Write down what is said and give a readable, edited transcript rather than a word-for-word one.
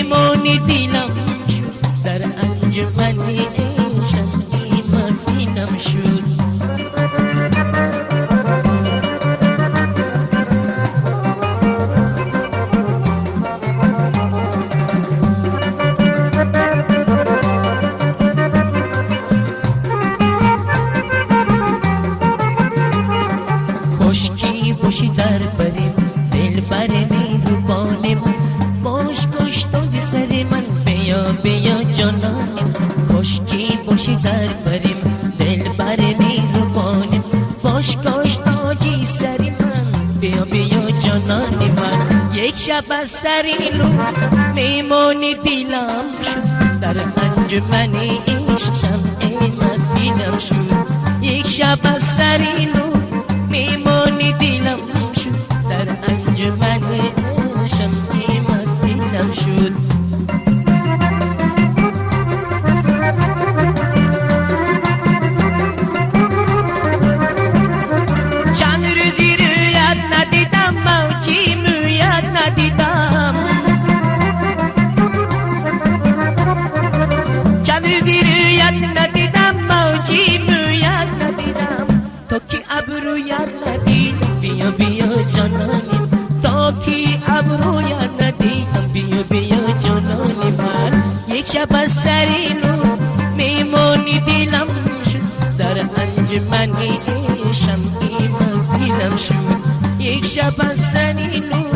میمونی دیلم شد در انجمن عشق ایمانم شد. خشکی باشی در بریم دل بر مهربان من، باش کش تاج سر من بیا بیا جانان. خشکی باشی در بریم دل بر مهربان من، باش کش تاج سر من بیا بیا جانان من. یک شب از سرینو میمونی دیلم شد در انجمن عشقم ایمانم شد. یک شب از سرینو میمونی دیلم شد در انجمن عشقم ایمانم شد. چند روزی رویت ندیدم موجی مویت ندیدم، چند روزی رویت ندیدم موجی مویت ندیدم، تا کی ابرویت ندیدم بیا بیا جانانی، تا کی ابرویت ندیدم بیا بیا جانانی من. یک شب از سرینو میمونی دیلم شد در انجمن عشقم ایمانم شد. یک شب از سرینو